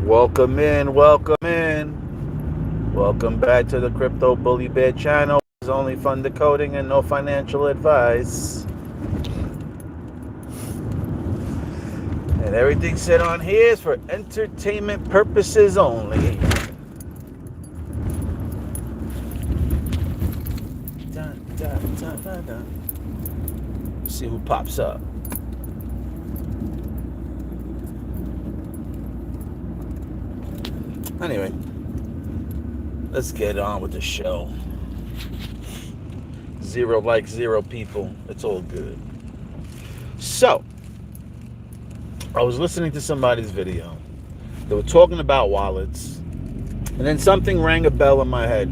Welcome in, welcome in. Welcome back to the Crypto Bully Bear channel. It's only fun decoding and no financial advice. And everything said on here is for entertainment purposes only. Dun, dun, dun, dun, dun. See who pops up. Anyway, let's get on with the show. Zero people. It's all good. So, I was listening to somebody's video. They were talking about wallets. And then something rang a bell in my head.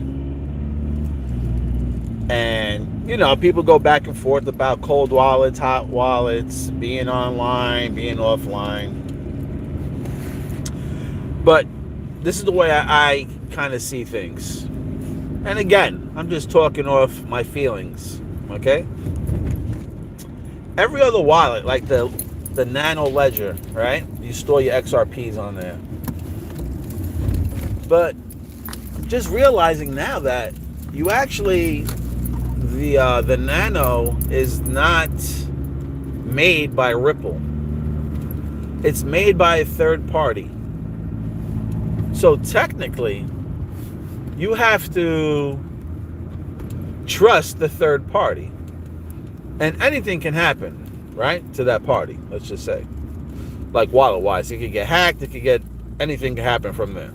And, people go back and forth about cold wallets, hot wallets, being online, being offline. But this is the way I kind of see things. And again, I'm just talking off my feelings, okay? Every other wallet, like the Nano Ledger, right? You store your XRPs on there. But I'm just realizing now that you actually, the Nano is not made by Ripple. It's made by a third party. So technically, you have to trust the third party. And anything can happen, right, to that party, let's just say. Like wallet-wise, it could get hacked, anything can happen from there.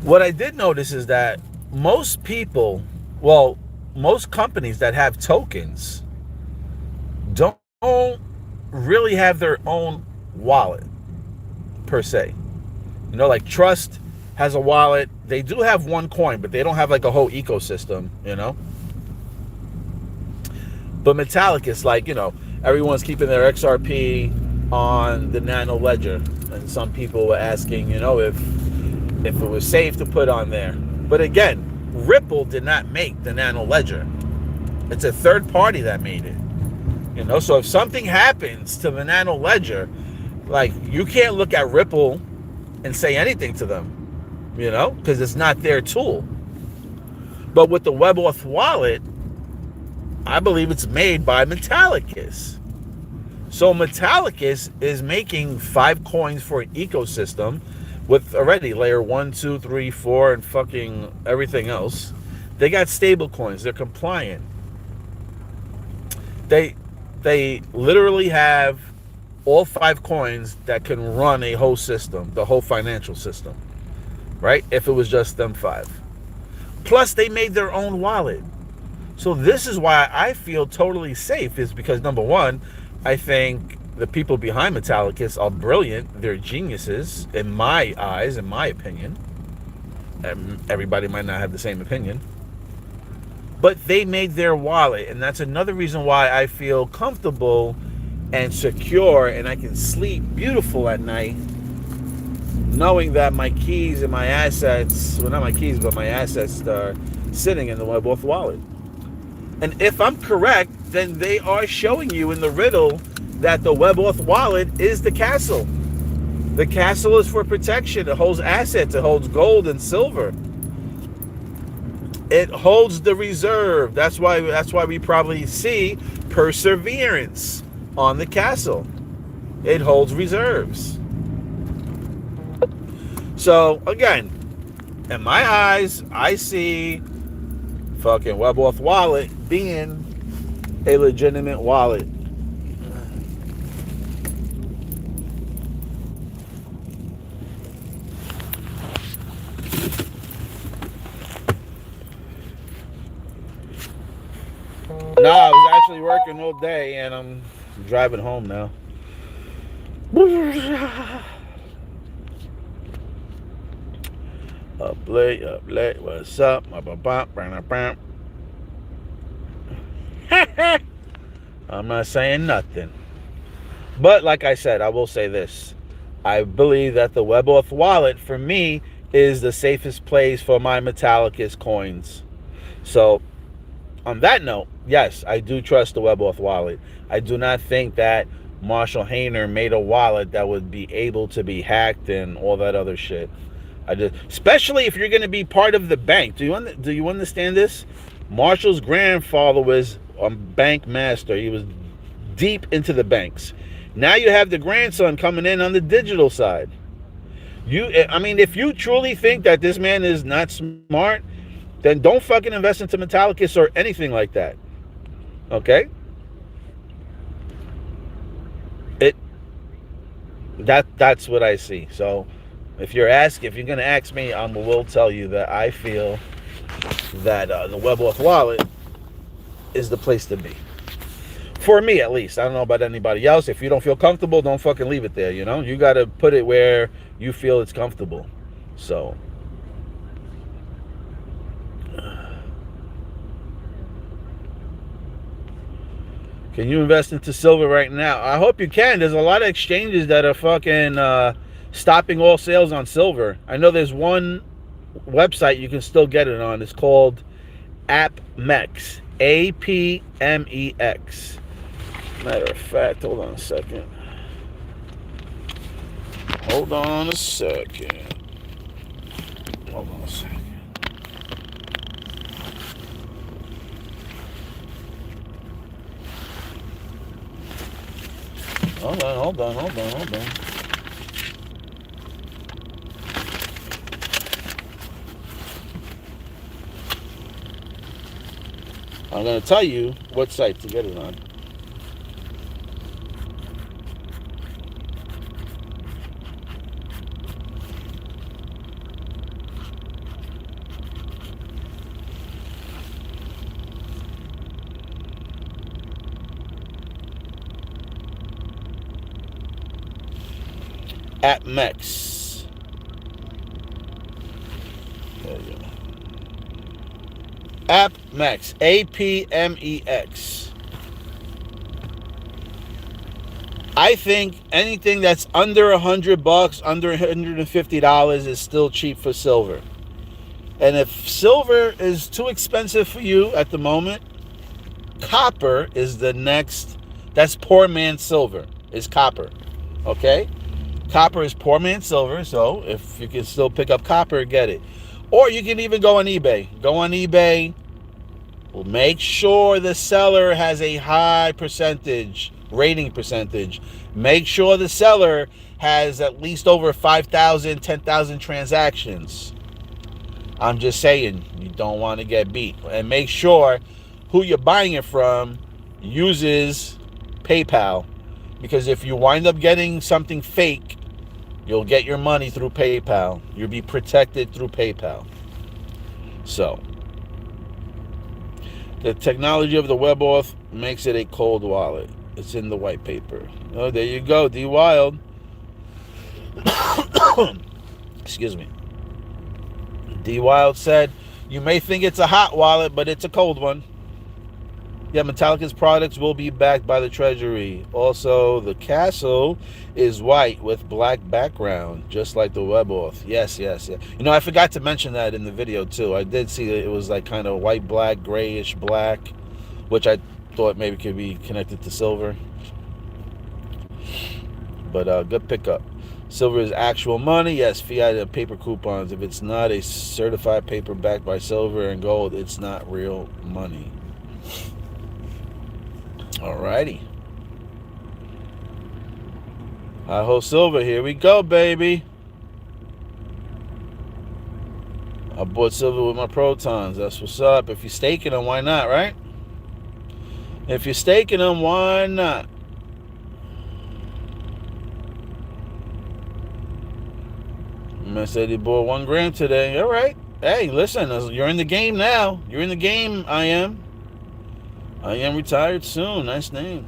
What I did notice is that most companies that have tokens don't really have their own wallet. Per se, like Trust has a wallet. They do have OneCoin, but they don't have like a whole ecosystem, But Metallicus, everyone's keeping their XRP on the Nano Ledger, and some people were asking, if it was safe to put on there. But again, Ripple did not make the Nano Ledger. It's a third party that made it. So if something happens to the Nano Ledger, you can't look at Ripple and say anything to them, because it's not their tool. But with the WebAuth wallet, I believe it's made by Metallicus. So Metallicus is making 5 coins for an ecosystem with already layer 1, 2, 3, 4, and fucking everything else. They got stable coins. They're compliant. They literally have all 5 coins that can run a whole system, the whole financial system, right? If it was just them 5. Plus, they made their own wallet. So this is why I feel totally safe, is because, number one, I think the people behind Metallicus are brilliant. They're geniuses, in my eyes, in my opinion. And everybody might not have the same opinion. But they made their wallet, and that's another reason why I feel comfortable and secure, and I can sleep beautiful at night knowing that my keys and my assets, well, not my keys, but my assets are sitting in the WebAuth wallet. And if I'm correct, then they are showing you in the riddle that the WebAuth wallet is the castle. The castle is for protection. It holds assets. It holds gold and silver. It holds the reserve. That's why we probably see perseverance on the castle. It holds reserves. So again, in my eyes, I see fucking WebAuth wallet being a legitimate wallet. No, I was actually working all day, and I'm driving home now. Up late, what's up? I'm not saying nothing. But like I said, I will say this. I believe that the WebAuth wallet, for me, is the safest place for my Metallicus coins. So, on that note, yes, I do trust the WebAuth wallet. I do not think that Marshall Hayner made a wallet that would be able to be hacked and all that other shit. Especially if you're going to be part of the bank. Do you understand this? Marshall's grandfather was a bank master. He was deep into the banks. Now you have the grandson coming in on the digital side. If you truly think that this man is not smart, then don't fucking invest into Metallicus or anything like that. Okay? That's what I see. So if you're gonna ask me, I will tell you that I feel that the WebAuth wallet is the place to be. For me, at least. I don't know about anybody else. If you don't feel comfortable, don't fucking leave it there, you know? You got to put it where you feel it's comfortable. So. Can you invest into silver right now? I hope you can. There's a lot of exchanges that are fucking stopping all sales on silver. I know there's one website you can still get it on. It's called APMEX. APMEX. Matter of fact, hold on a second. Hold on a second. Hold on a second. Hold on. I'm going to tell you what site to get it on. APMEX. There you go. APMEX. APMEX. I think anything that's under $100, under $150 is still cheap for silver. And if silver is too expensive for you at the moment, copper is the next. That's poor man's silver, is copper. Okay? Copper is poor man's silver, so if you can still pick up copper, get it. Or you can even go on eBay. Go on eBay. Well, make sure the seller has a high rating percentage. Make sure the seller has at least over 5,000, 10,000 transactions. I'm just saying, you don't want to get beat. And make sure who you're buying it from uses PayPal. Because if you wind up getting something fake, you'll get your money through PayPal. You'll be protected through PayPal. So, the technology of the WebAuth makes it a cold wallet. It's in the white paper. Oh, there you go, D Wild. Excuse me. D Wild said, you may think it's a hot wallet, but it's a cold one. Yeah, Metallicus products will be backed by the Treasury. Also, the castle is white with black background, just like the WebAuth. Yes. You know, I forgot to mention that in the video, too. I did see that it was like kind of white, black, grayish, black, which I thought maybe could be connected to silver. But good pickup. Silver is actual money. Yes, fiat and paper coupons. If it's not a certified paper backed by silver and gold, it's not real money. Alrighty. Hi-ho silver, here we go, baby. I bought silver with my protons. That's what's up. If you're staking them, why not, right? If you're staking them, why not? I said he bought 1 gram today. All right. Hey, listen, you're in the game now. You're in the game, I am. I am retired soon. Nice name.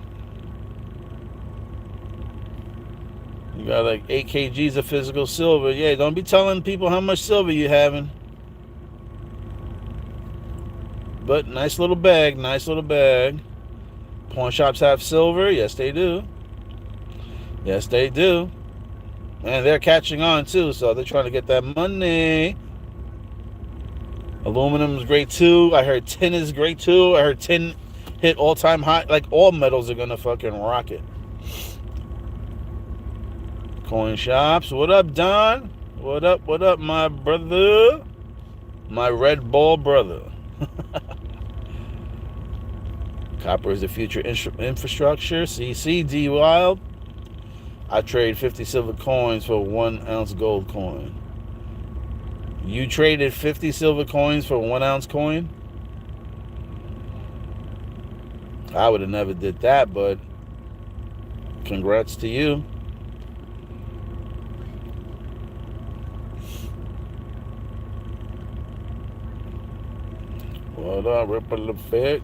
You got like 8 kgs of physical silver. Yeah, don't be telling people how much silver you're having. But nice little bag. Nice little bag. Pawn shops have silver. Yes, they do. Yes, they do. And they're catching on too, so they're trying to get that money. Aluminum is great too. I heard tin is great too. I heard tin hit all-time high. Like, all metals are gonna fucking rocket. Coin shops. What up, Don? What up, my brother? My red ball brother. Copper is the future infrastructure. CC, D Wild. I trade 50 silver coins for 1 ounce gold coin. You traded 50 silver coins for 1 ounce coin? I would have never did that, but congrats to you. What up, Ripple Effect?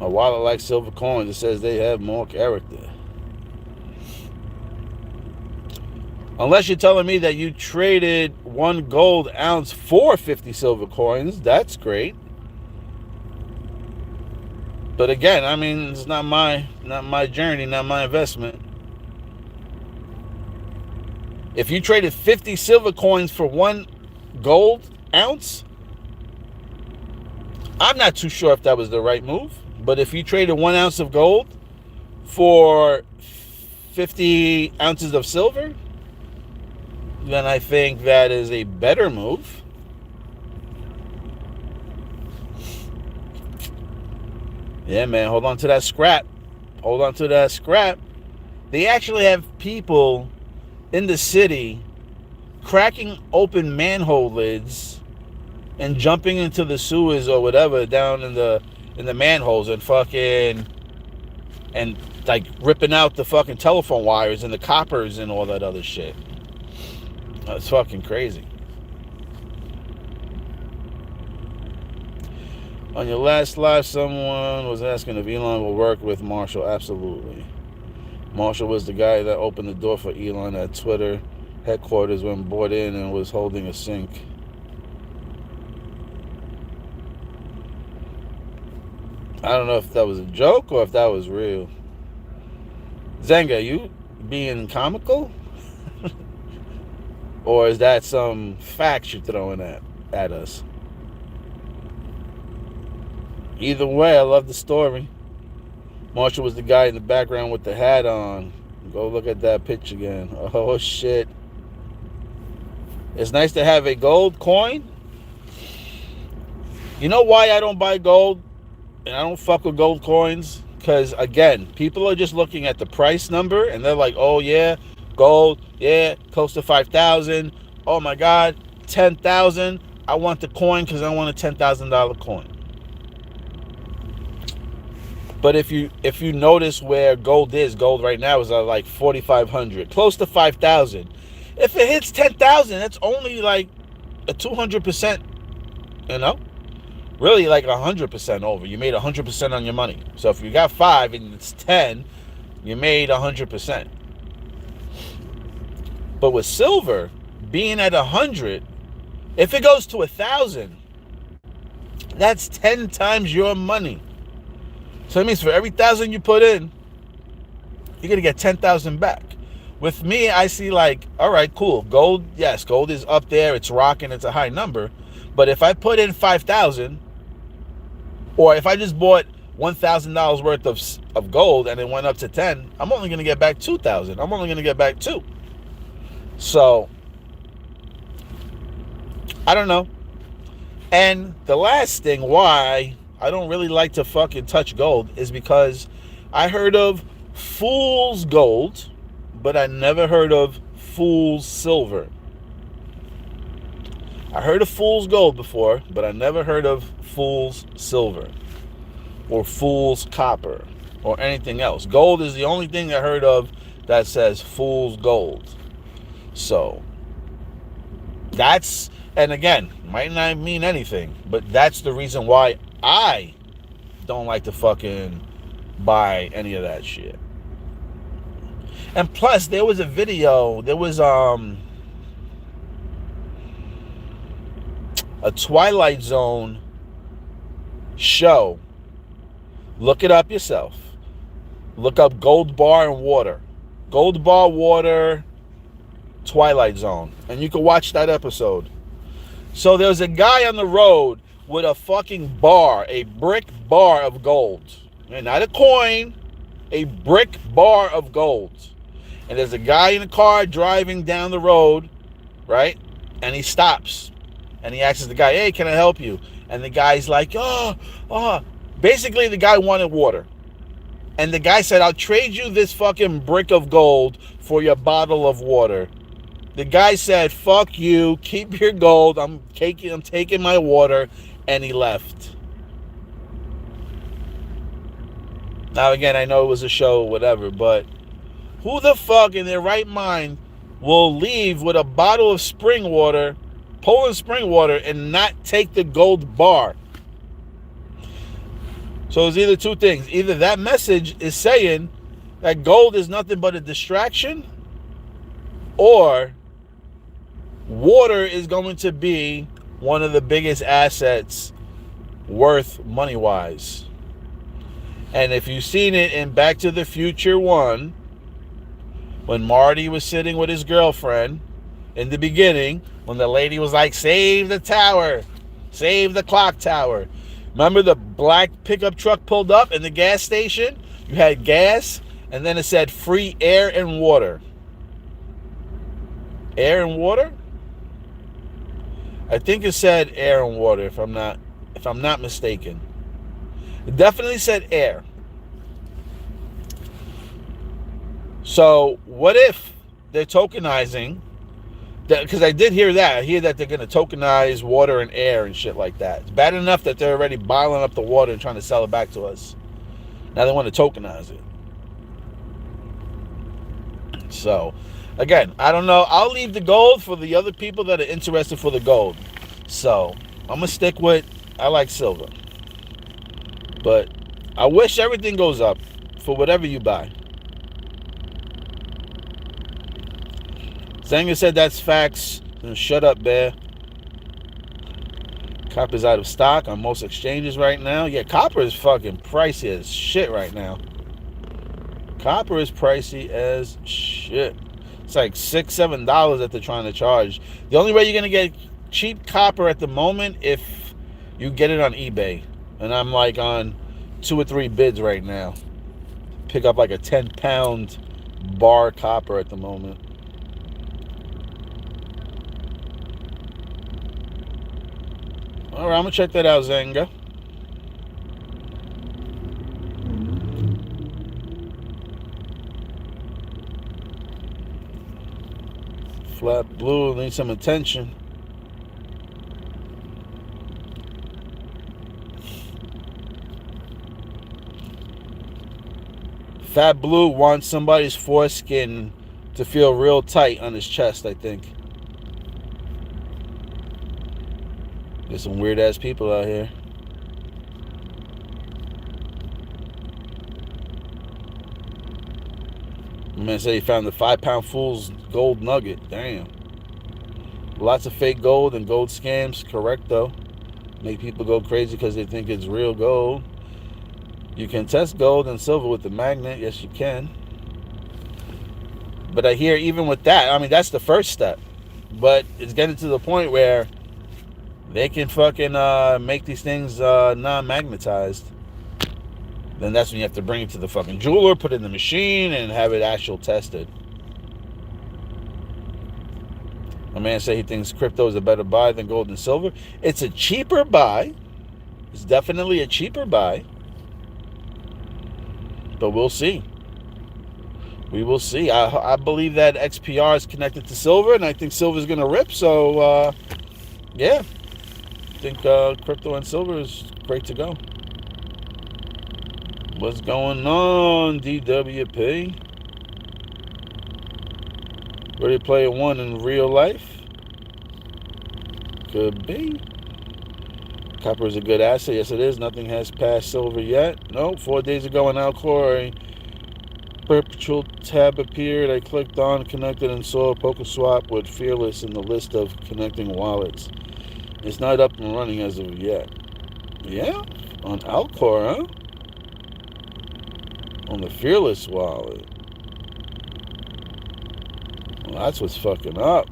A wallet like silver coins, it says they have more character. Unless you're telling me that you traded 1 gold ounce for 50 silver coins, that's great. But again, I mean, it's not my journey, not my investment. If you traded 50 silver coins for 1 gold ounce, I'm not too sure if that was the right move. But if you traded 1 ounce of gold for 50 ounces of silver, then I think that is a better move. Yeah, man, hold on to that scrap. Hold on to that scrap. They actually have people in the city cracking open manhole lids and jumping into the sewers or whatever down in the manholes and fucking and like ripping out the fucking telephone wires and the coppers and all that other shit. That's fucking crazy. On your last live, someone was asking if Elon will work with Marshall. Absolutely. Marshall was the guy that opened the door for Elon at Twitter headquarters when brought in and was holding a sink. I don't know if that was a joke or if that was real. Zenga, you being comical? Or is that some facts you're throwing at us? Either way, I love the story. Marshall was the guy in the background with the hat on. Go look at that picture again. Oh, shit. It's nice to have a gold coin. You know why I don't buy gold? And I don't fuck with gold coins? Because, again, people are just looking at the price number and they're like, oh, yeah, gold, yeah, close to 5,000. Oh, my God, 10,000. I want the coin because I want a $10,000 coin. But if you notice where gold right now is at like 4,500, close to 5,000. If it hits 10,000, that's only like a 200%, you know? Really like 100% over. You made 100% on your money. So if you got 5 and it's 10, you made 100%. But with silver being at 100, if it goes to 1,000, that's 10 times your money. So that means for every 1,000 you put in, you're going to get 10,000 back. With me, I see like, all right, cool. Gold, yes, gold is up there. It's rocking. It's a high number. But if I put in 5,000, or if I just bought $1,000 worth of gold and it went up to 10, I'm only going to get back 2,000. I'm only going to get back 2. So, I don't know. And the last thing why I don't really like to fucking touch gold is because I heard of fool's gold, but I never heard of fool's silver. I heard of fool's gold before, but I never heard of fool's silver or fool's copper or anything else. Gold is the only thing I heard of that says fool's gold. So that's, and again, might not mean anything, but that's the reason why I don't like to fucking buy any of that shit. And plus, there was a video, there was a Twilight Zone show. Look it up yourself. Look up Gold Bar and Water. Gold Bar, Water, Twilight Zone. And you can watch that episode. So there's a guy on the road with a fucking bar, a brick bar of gold. And not a coin, a brick bar of gold. and there's a guy in a car driving down the road, right? And he stops, and he asks the guy, "Hey, can I help you?" And the guy's like, "Oh." Basically, the guy wanted water. And the guy said, "I'll trade you this fucking brick of gold for your bottle of water." The guy said, "Fuck you, keep your gold, I'm taking my water," and he left. Now, again, I know it was a show, whatever, but who the fuck in their right mind will leave with a bottle of spring water, Poland spring water, and not take the gold bar? So it's either two things. Either that message is saying that gold is nothing but a distraction, or water is going to be one of the biggest assets worth money-wise. And if you've seen it in Back to the Future 1, when Marty was sitting with his girlfriend in the beginning, when the lady was like, "Save the tower, save the clock tower." Remember the black pickup truck pulled up in the gas station? You had gas, and then it said free air and water. Air and water? I think it said air and water, if I'm not mistaken. It definitely said air. So what if they're tokenizing? Because I did hear that. I hear that they're going to tokenize water and air and shit like that. It's bad enough that they're already bottling up the water and trying to sell it back to us. Now they want to tokenize it. So, again, I don't know. I'll leave the gold for the other people that are interested for the gold. So, I'm going to stick with, I like silver. But I wish everything goes up for whatever you buy. Zanger said that's facts. Shut up, Bear. Copper's out of stock on most exchanges right now. Yeah, copper is fucking pricey as shit right now. Copper is pricey as shit. It's like $6-7 that they're trying to charge. The only way you're going to get cheap copper at the moment if you get it on eBay. And I'm like on 2 or 3 bids right now. Pick up like a 10-pound bar copper at the moment. All right, I'm going to check that out, Zanga. Flat blue needs some attention. Fat Blue wants somebody's foreskin to feel real tight on his chest, I think. There's some weird-ass people out here. My man said he found the 5-pound fool's gold nugget. Damn. Lots of fake gold and gold scams. Correct, though. Make people go crazy because they think it's real gold. You can test gold and silver with the magnet. Yes, you can. But I hear even with that, I mean, that's the first step. But it's getting to the point where they can fucking make these things non-magnetized. Then that's when you have to bring it to the fucking jeweler, put it in the machine, and have it actual tested. My man said he thinks crypto is a better buy than gold and silver. It's a cheaper buy. It's definitely a cheaper buy. But we'll see. We will see. I believe that XPR is connected to silver, and I think silver is going to rip. So, yeah. I think crypto and silver is great to go. What's going on, DWP? Ready Player One in real life? Could be. Copper is a good asset. Yes, it is. Nothing has passed silver yet. No, 4 days ago in Alcor, a perpetual tab appeared. I clicked on, connected, and saw PokerSwap with Fearless in the list of connecting wallets. It's not up and running as of yet. Yeah? On Alcor, huh? On the Fearless wallet. Well, that's what's fucking up.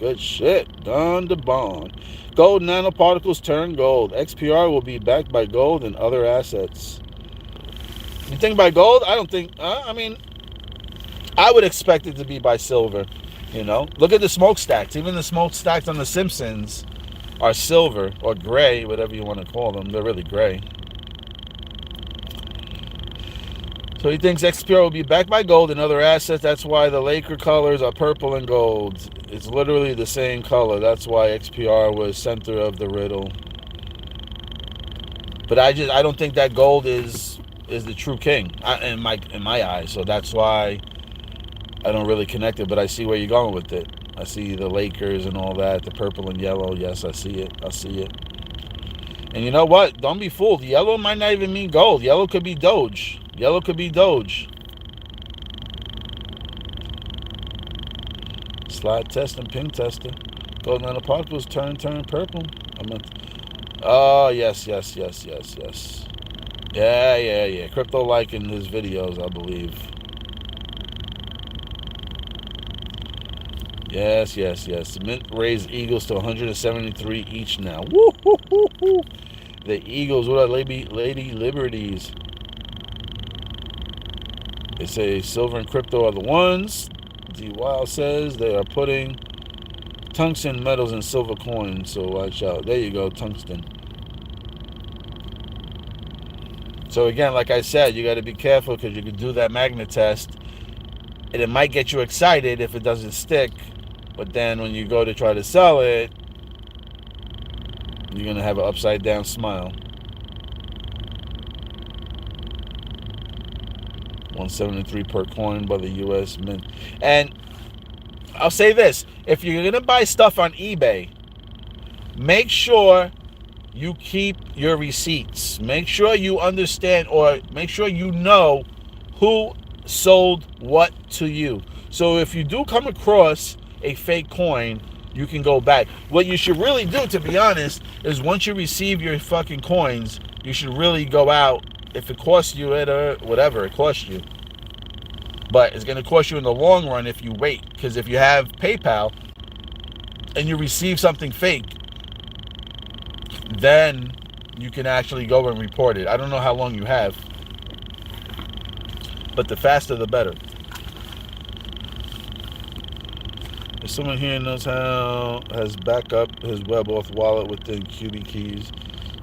Good shit. Done to bond. Gold nanoparticles turn gold. XPR will be backed by gold and other assets. You think by gold? I don't think... I mean, I would expect it to be by silver. Look at the smokestacks. Even the smokestacks on The Simpsons are silver or gray, whatever you want to call them. They're really gray. So he thinks XPR will be backed by gold and other assets. That's why the Laker colors are purple and gold. It's literally the same color. That's why XPR was center of the riddle. But I don't think that gold is the true king in my eyes. So that's why I don't really connect it. But I see where you're going with it. I see the Lakers and all that, the purple and yellow. Yes, I see it. And you know what? Don't be fooled. Yellow might not even mean gold. Yellow could be Doge. Slide test and ping tester. Golden nanoparticles turn purple. Oh, yes. Yeah. Crypto like in his videos, I believe. Yes. Mint raised Eagles to 173 each now. Woo. The Eagles, what are Lady Liberties? They say silver and crypto are the ones. D. Wild says they are putting tungsten metals in silver coins, so watch out. There you go, tungsten. So again, like I said, you got to be careful because you can do that magnet test and it might get you excited if it doesn't stick, but then when you go to try to sell it, you're going to have an upside down smile. 173 per coin by the U.S. Mint. And I'll say this. If you're going to buy stuff on eBay, make sure you keep your receipts. Make sure you understand or make sure you know who sold what to you. So if you do come across a fake coin, you can go back. What you should really do, to be honest, is once you receive your fucking coins, you should really go out. If it costs you whatever it costs you, but it's going to cost you in the long run if you wait. Because if you have PayPal and you receive something fake, then you can actually go and report it. I don't know how long you have, but the faster the better. If someone here knows how has backup his WebAuth wallet within QB keys,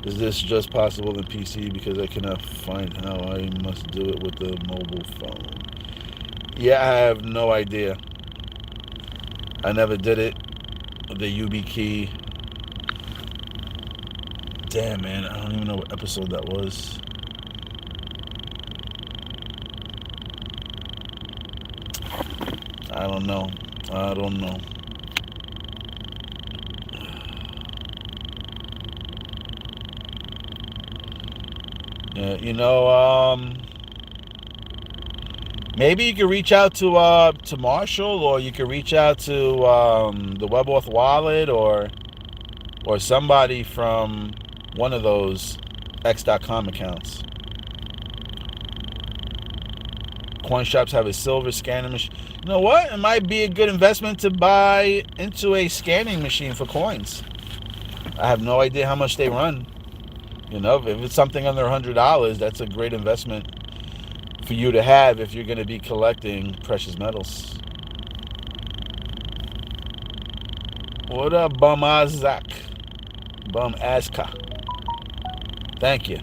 is this just possible in PC? Because I cannot find how. I must do it with the mobile phone. Yeah, I have no idea. I never did it. The UB key. Damn, man. I don't even know what episode that was. I don't know. Yeah, maybe you could reach out to Marshall, or you could reach out to the WebAuth wallet, or somebody from one of those X.com accounts. Coin shops have a silver scanning machine. You know what? It might be a good investment to buy into a scanning machine for coins. I have no idea how much they run. If it's something under $100, that's a great investment for you to have if you're going to be collecting precious metals. What up, Bum Azak? Bum Azka. Thank you.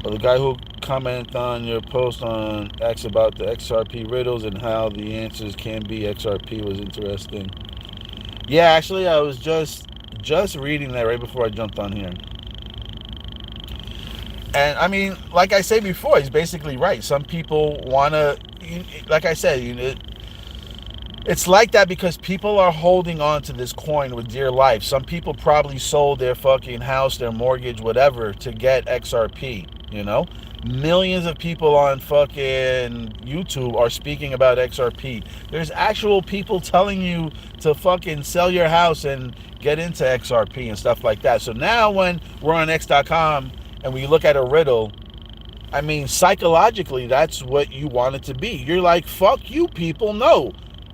Well, the guy who commented on your post on X about the XRP riddles and how the answers can be XRP was interesting. Yeah, actually, I was just reading that right before I jumped on here. And I mean, like I said before, he's basically right. Some people want to, like I said, it's like that because people are holding on to this coin with dear life. Some people probably sold their fucking house, their mortgage, whatever, to get XRP, Millions of people on fucking YouTube are speaking about XRP. There's actual people telling you to fucking sell your house and get into XRP and stuff like that. So now when we're on X.com and we look at a riddle, I mean, psychologically, that's what you want it to be. You're like, fuck you people, no.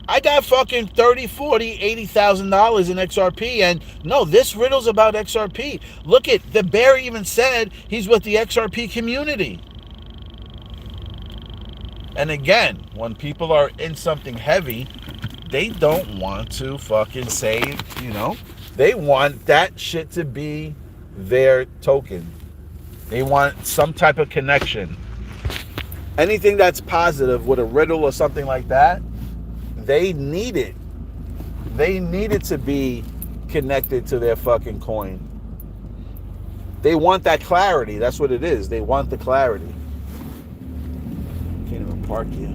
I got fucking 30, 40, $80,000 in XRP, and no, this riddle's about XRP. Look at the bear even said he's with the XRP community. And again, when people are in something heavy, they don't want to fucking save, they want that shit to be their token. They want some type of connection. Anything that's positive with a riddle or something like that, they need it. They need it to be connected to their fucking coin. They want that clarity. That's what it is. They want the clarity. Can't even park here.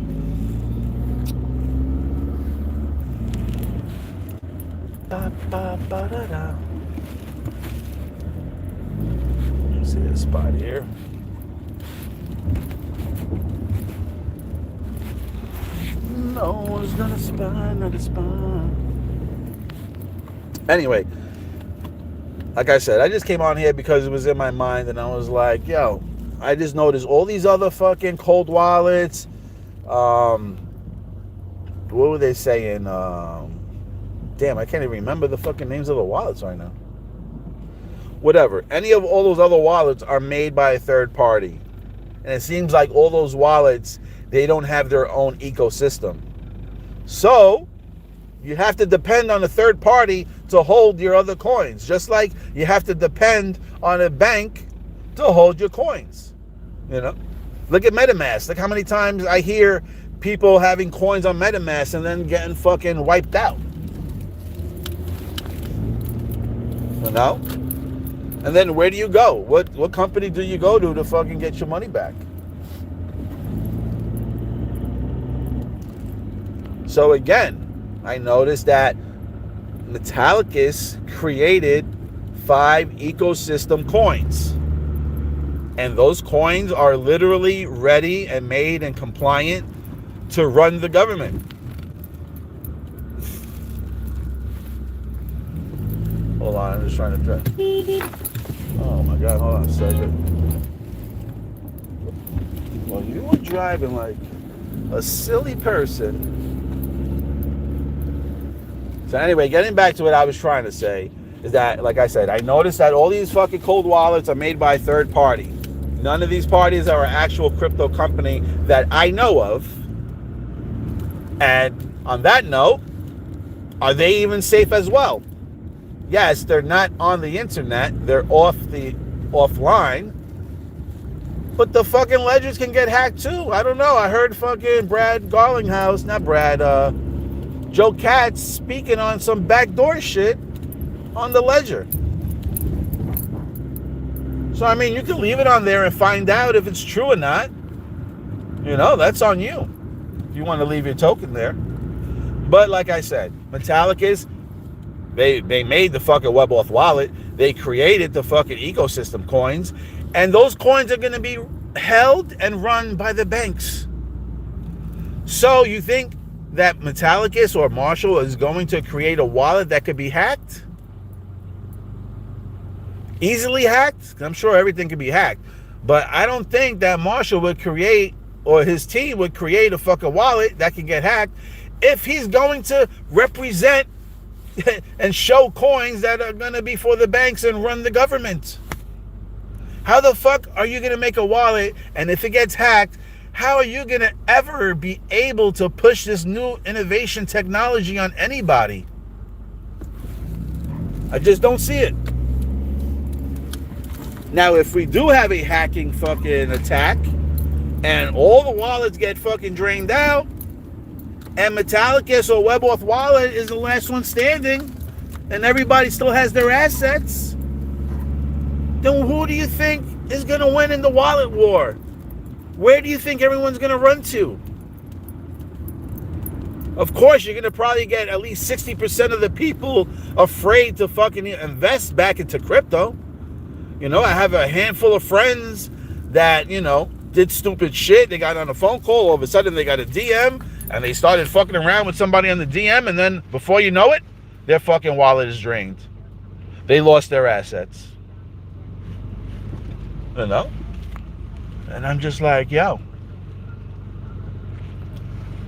Ba, ba, ba, da, da. Let me see this spot here. No one's gonna spy, not a spy. Anyway, like I said, I just came on here because it was in my mind, and I was like, yo, I just noticed all these other fucking cold wallets. What were they saying? Damn, I can't even remember the fucking names of the wallets right now. Whatever. Any of all those other wallets are made by a third party. And it seems like all those wallets, they don't have their own ecosystem. So, you have to depend on a third party to hold your other coins. Just like you have to depend on a bank to hold your coins. Look at MetaMask. Look how many times I hear people having coins on MetaMask and then getting fucking wiped out. And then where do you go? What company do you go to fucking get your money back? So again, I noticed that Metallicus created 5 ecosystem coins. And those coins are literally ready and made and compliant to run the government. Hold on, I'm just trying to drive. Oh my God, hold on a second. Well, you were driving like a silly person. So anyway, getting back to what I was trying to say is that, like I said, I noticed that all these fucking cold wallets are made by a third party. None of these parties are an actual crypto company that I know of. And on that note, are they even safe as well? Yes, they're not on the internet. They're offline. But the fucking ledgers can get hacked too. I don't know. I heard fucking Joe Katz speaking on some backdoor shit on the ledger. So, I mean, you can leave it on there and find out if it's true or not. That's on you. If you want to leave your token there. But like I said, Metallicus, they made the fucking WebAuth wallet. They created the fucking ecosystem coins. And those coins are going to be held and run by the banks. So you think that Metallicus or Marshall is going to create a wallet that could be hacked? Easily hacked? I'm sure everything could be hacked. But I don't think that Marshall would create, or his team would create a fucking wallet that can get hacked if he's going to represent and show coins that are going to be for the banks and run the government. How the fuck are you going to make a wallet, and if it gets hacked, how are you going to ever be able to push this new innovation technology on anybody? I just don't see it. Now, if we do have a hacking fucking attack and all the wallets get fucking drained out and Metallicus or WebAuth wallet is the last one standing and everybody still has their assets, then who do you think is going to win in the wallet war? Where do you think everyone's going to run to? Of course, you're going to probably get at least 60% of the people afraid to fucking invest back into crypto. I have a handful of friends that, did stupid shit. They got on a phone call. All of a sudden, they got a DM, and they started fucking around with somebody on the DM, and then before you know it, their fucking wallet is drained. They lost their assets. And I'm just like, yo.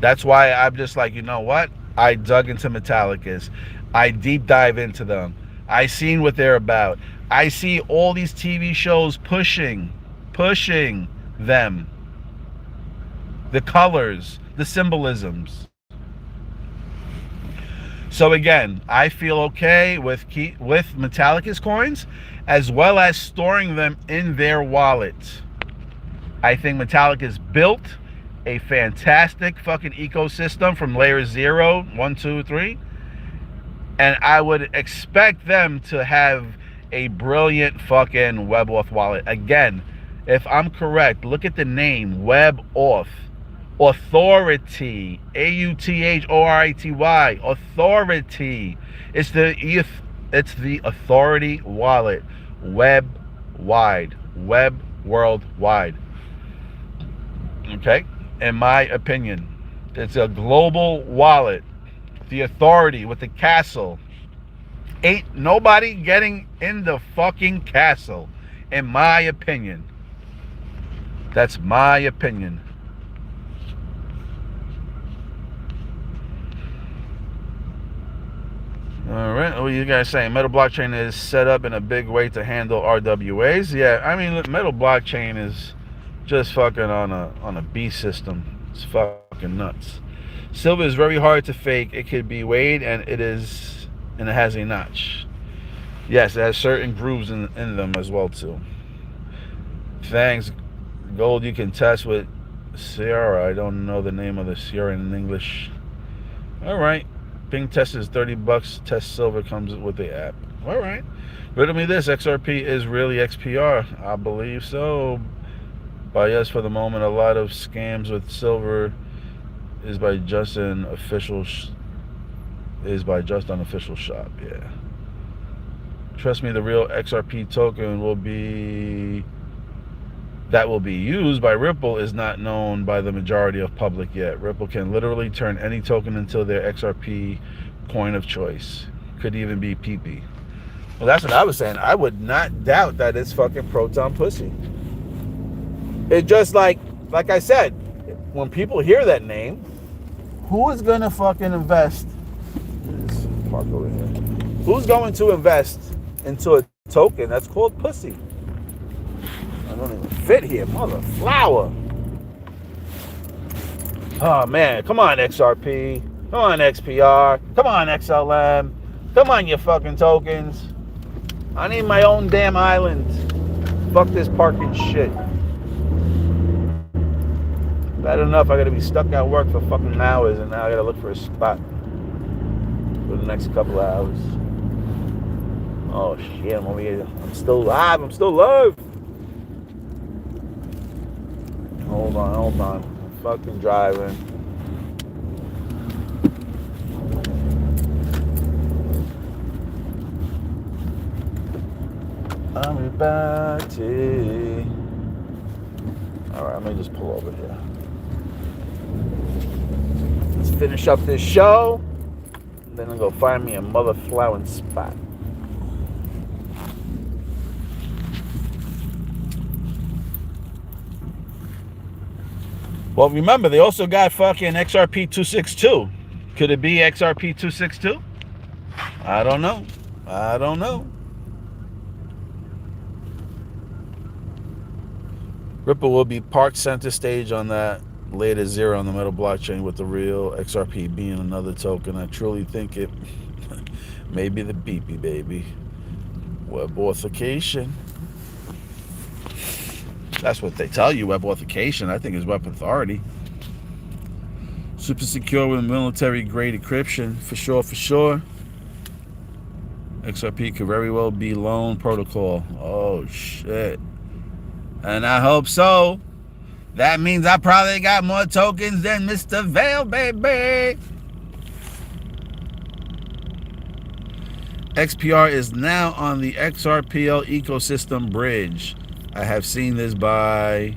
That's why I'm just like, you know what? I dug into Metallicus. I deep dive into them. I seen what they're about. I see all these TV shows pushing them. The colors, the symbolisms. So again, I feel okay with Metallicus coins, as well as storing them in their wallet. I think Metallicus built a fantastic fucking ecosystem from layer 0, 1, 2, 3. And I would expect them to have a brilliant fucking WebAuth wallet. Again, if I'm correct, look at the name, WebAuth. Authority. AUTHORITY. Authority. It's the authority wallet. Web wide. Web worldwide. Okay? In my opinion, it's a global wallet. The authority with the castle. Ain't nobody getting in the fucking castle, in my opinion. That's my opinion. All right, what are you guys saying? Metal blockchain is set up in a big way to handle RWAs. Yeah, I mean, Metal blockchain is just fucking on a B system. It's fucking nuts. Silver is very hard to fake. It could be weighed, and it has a notch. Yes, it has certain grooves in them as well too. Thanks. Gold you can test with Sierra. I don't know the name of the Sierra in English. All right. Ping test is $30. Test silver comes with the app. All right. Riddle me this. XRP is really XPR. I believe so. By yes, for the moment, a lot of scams with silver is by just an official unofficial shop. Yeah. Trust me, the real XRP token will be used by Ripple is not known by the majority of public yet. Ripple can literally turn any token into their XRP coin of choice. Could even be PP. Well, that's what I was saying. I would not doubt that it's fucking Proton Pussy. It just like I said, when people hear that name, who is gonna fucking invest? Let's park over here. Who's going to invest into a token that's called pussy? I don't even fit here, mother flower. Oh man, come on XRP, come on XPR, come on XLM, come on you fucking tokens. I need my own damn island. Fuck this parking shit. Bad enough I gotta be stuck at work for fucking hours, and now I gotta look for a spot for the next couple of hours. Oh shit, I'm over here. I'm still alive. I'm Hold on. I'm fucking driving. I'm about to. Alright, I'm gonna just pull over here. Let's finish up this show. Then I'll go find me a mother flowering spot. Well, remember, they also got fucking XRP 262. Could it be XRP 262? I don't know. Ripple will be parked center stage on that later zero on the Metal blockchain, with the real XRP being another token. I truly think it may be the BP, baby. Web authentication. That's what they tell you, web authentication. I think is web authority. Super secure with military grade encryption. For sure. XRP could very well be loan protocol. Oh shit. And I hope so. That means I probably got more tokens than Mr. Vale, baby. XPR is now on the XRPL ecosystem bridge. I have seen this by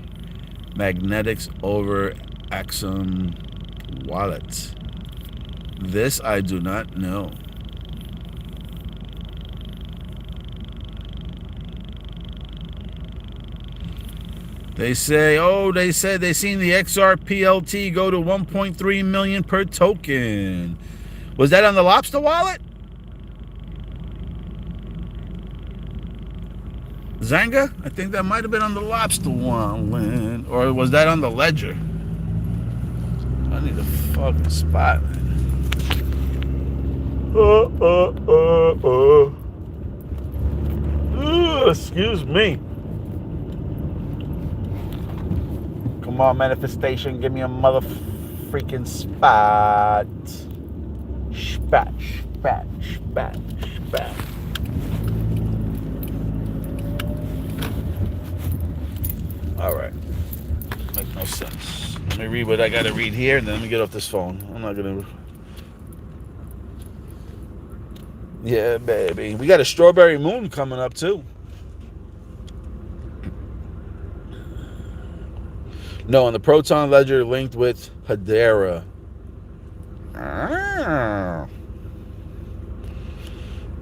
Magnetics over Axum Wallets. This I do not know. They said they seen the XRPLT go to 1.3 million per token. Was that on the lobster wallet? Zanga? I think that might have been on the lobster wallet. Or was that on the ledger? I need a fucking spot, man. Excuse me. Come on, manifestation. Give me a mother freaking spot. Spat. All right. Make no sense. Let me read what I got to read here, and then let me get off this phone. I'm not going to... Yeah, baby. We got a strawberry moon coming up, too. No, on the Proton Ledger linked with Hedera. Ah.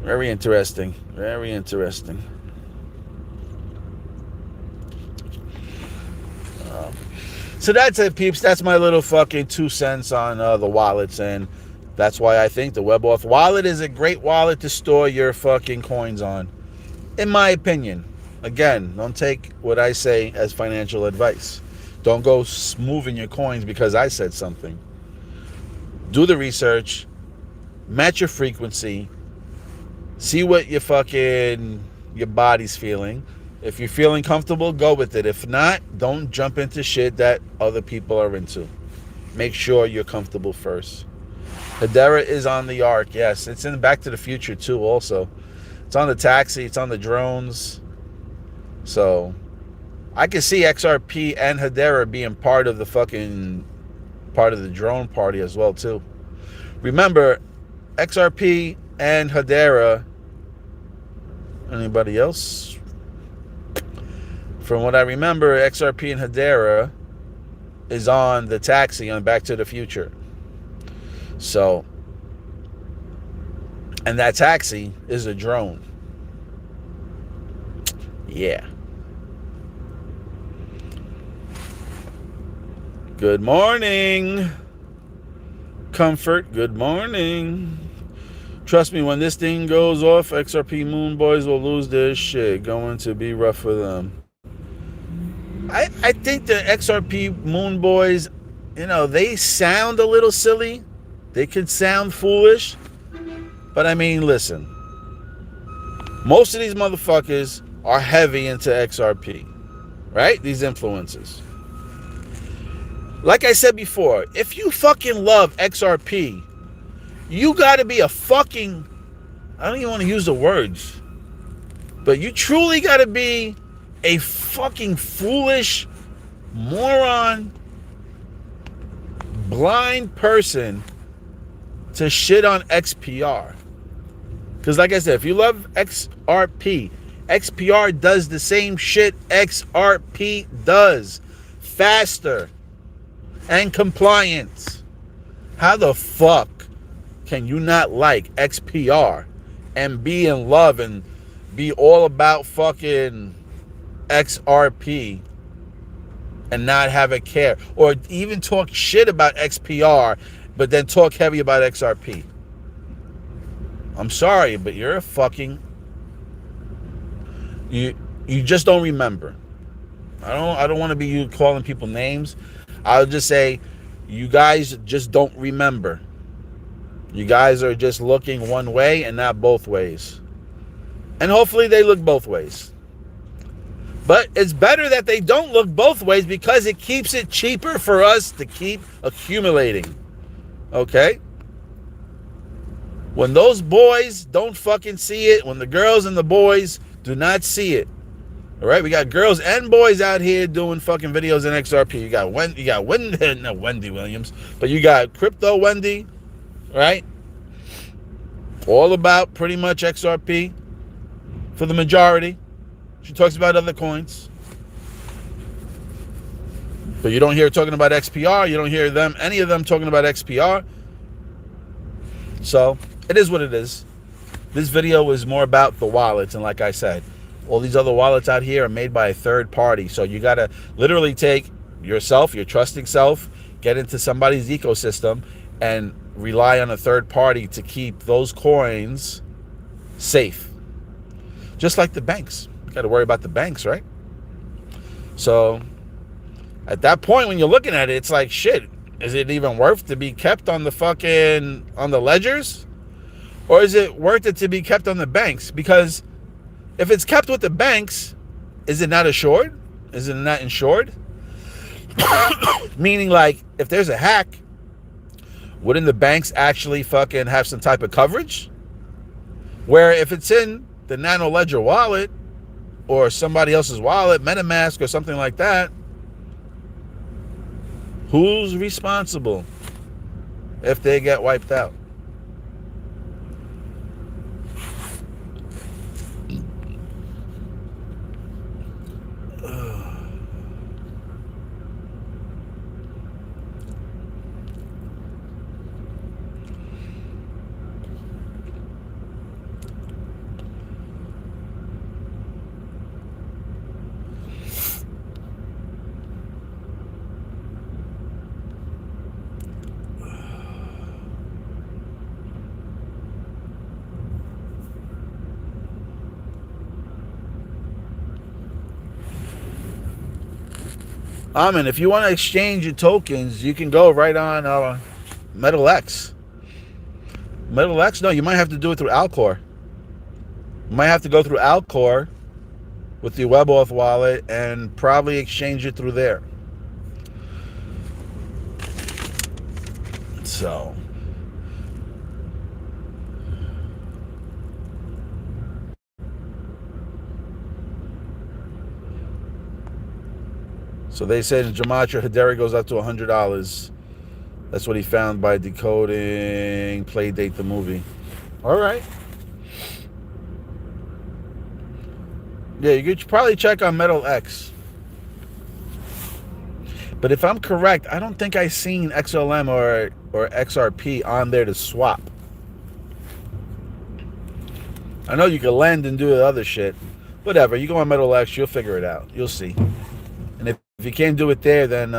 Very interesting. Very interesting. So that's it, peeps. That's my little fucking 2 cents on the wallets, and that's why I think the WebAuth wallet is a great wallet to store your fucking coins on, in my opinion. Again, don't take what I say as financial advice. Don't go moving your coins because I said something. Do the research, match your frequency, see what your body's feeling. If you're feeling comfortable, go with it. If not, don't jump into shit that other people are into. Make sure you're comfortable first. Hedera is on the Ark. Yes, it's in Back to the Future too also. It's on the taxi. It's on the drones. So I can see XRP and Hedera being part of the drone party as well too. Remember, XRP and Hedera. Anybody else? From what I remember, XRP and Hedera is on the taxi on Back to the Future. So, and that taxi is a drone. Yeah. Good morning. Comfort, good morning. Trust me, when this thing goes off, XRP Moon Boys will lose their shit. Going to be rough for them. I think the XRP Moon Boys, they sound a little silly. They could sound foolish. But I mean, listen. Most of these motherfuckers are heavy into XRP. Right? These influencers. Like I said before, if you fucking love XRP, you gotta be a fucking... I don't even want to use the words. But you truly gotta be a fucking foolish, moron, blind person to shit on XPR. Because like I said, if you love XRP, XPR does the same shit XRP does. Faster and compliance. How the fuck can you not like XPR and be in love and be all about fucking XRP and not have a care, or even talk shit about XPR but then talk heavy about XRP? I'm sorry, but you're a fucking... You just don't remember. I don't want to be you calling people names. I'll just say you guys just don't remember. You guys are just looking one way and not both ways. And hopefully they look both ways. But it's better that they don't look both ways because it keeps it cheaper for us to keep accumulating. Okay? When those boys don't fucking see it, when the girls and the boys do not see it, all right? We got girls and boys out here doing fucking videos in XRP. You got Wendy Williams, but you got Crypto Wendy, right? All about pretty much XRP for the majority. She talks about other coins. But you don't hear her talking about XPR. You don't hear any of them talking about XPR. So, it is what it is. This video is more about the wallets. And like I said, all these other wallets out here are made by a third party. So you got to literally take yourself, your trusting self, get into somebody's ecosystem, and rely on a third party to keep those coins safe. Just like the banks. You got to worry about the banks, right? So at that point, when you're looking at it, it's like, shit, is it even worth to be kept on the ledgers? Or is it worth it to be kept on the banks? Because if it's kept with the banks, is it not assured? Is it not insured? Meaning, like, if there's a hack, wouldn't the banks actually fucking have some type of coverage? Where if it's in the Nano Ledger wallet or somebody else's wallet, MetaMask or something like that, who's responsible if they get wiped out? And if you want to exchange your tokens, you can go right on Metallicus. Metallicus? No, you might have to do it through Alcor. You might have to go through Alcor with your WebAuth wallet and probably exchange it through there. So they said in Gematria, Hedera goes up to $100. That's what he found by decoding Playdate the movie. All right. Yeah, you could probably check on Metallicus. But if I'm correct, I don't think I seen XLM or XRP on there to swap. I know you can lend and do the other shit. Whatever, you go on Metallicus, you'll figure it out. You'll see. And if you can't do it there, then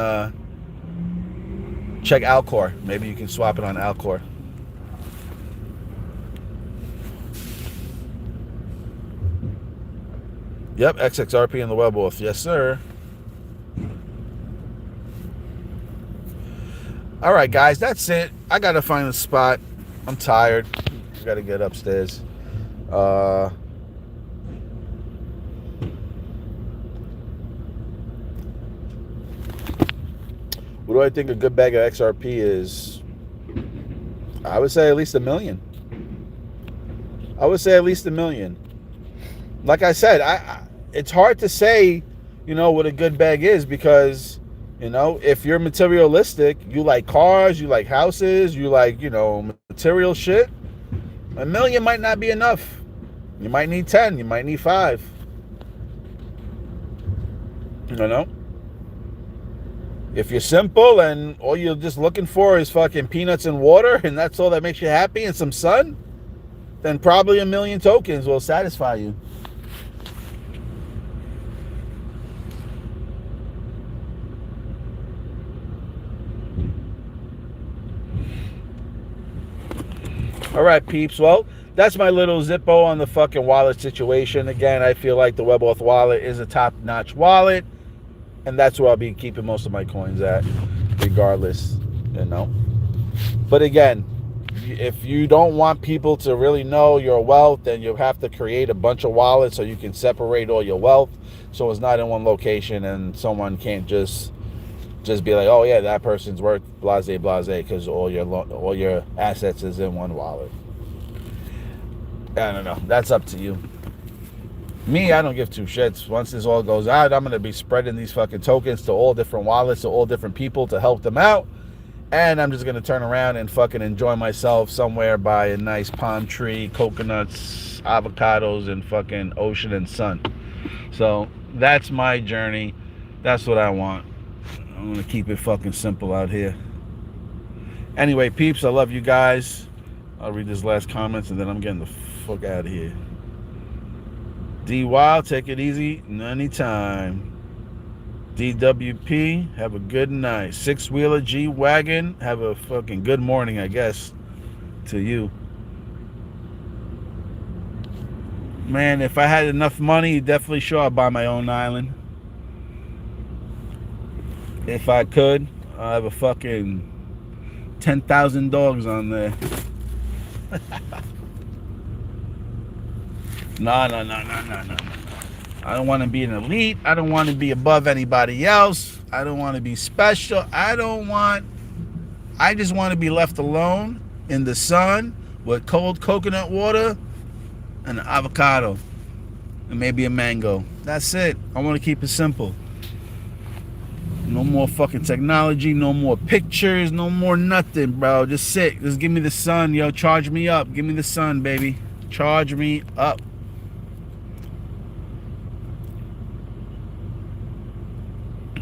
check Alcor. Maybe you can swap it on Alcor. Yep, XXRP in the WebAuth. Yes, sir. All right, guys, that's it. I got to find a spot. I'm tired. I got to get upstairs. What do I think a good bag of XRP is? I would say at least $1 million. I would say at least $1 million. Like I said, it's hard to say, what a good bag is because, if you're materialistic, you like cars, you like houses, you like, material shit, $1 million might not be enough. You might need 10, you might need 5. If you're simple and all you're just looking for is fucking peanuts and water and that's all that makes you happy and some sun, then probably 1 million tokens will satisfy you. All right, peeps. Well, that's my little Zippo on the fucking wallet situation. Again, I feel like the WebAuth wallet is a top-notch wallet. And that's where I'll be keeping most of my coins at, regardless, But again, if you don't want people to really know your wealth, then you have to create a bunch of wallets so you can separate all your wealth so it's not in one location and someone can't just be like, oh yeah, that person's worth blase because all your assets is in one wallet. I don't know. That's up to you. Me, I don't give two shits. Once this all goes out, I'm going to be spreading these fucking tokens to all different wallets, to all different people to help them out. And I'm just going to turn around and fucking enjoy myself somewhere by a nice palm tree, coconuts, avocados, and fucking ocean and sun. So that's my journey. That's what I want. I'm going to keep it fucking simple out here. Anyway, peeps, I love you guys. I'll read this last comments and then I'm getting the fuck out of here. D Wild, take it easy anytime. DWP, have a good night. Six-wheeler G-Wagon, have a fucking good morning, I guess, to you. Man, if I had enough money, definitely sure I'd buy my own island. If I could, I have a fucking 10,000 dogs on there. No. I don't want to be an elite. I don't want to be above anybody else. I don't want to be special. I just want to be left alone in the sun with cold coconut water and an avocado and maybe a mango. That's it. I want to keep it simple. No more fucking technology, no more pictures, no more nothing, bro. Just sit. Just give me the sun, yo. Charge me up. Give me the sun, baby. Charge me up.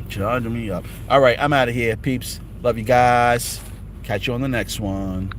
Charge me up. All right, I'm out of here, peeps. Love you guys. Catch you on the next one.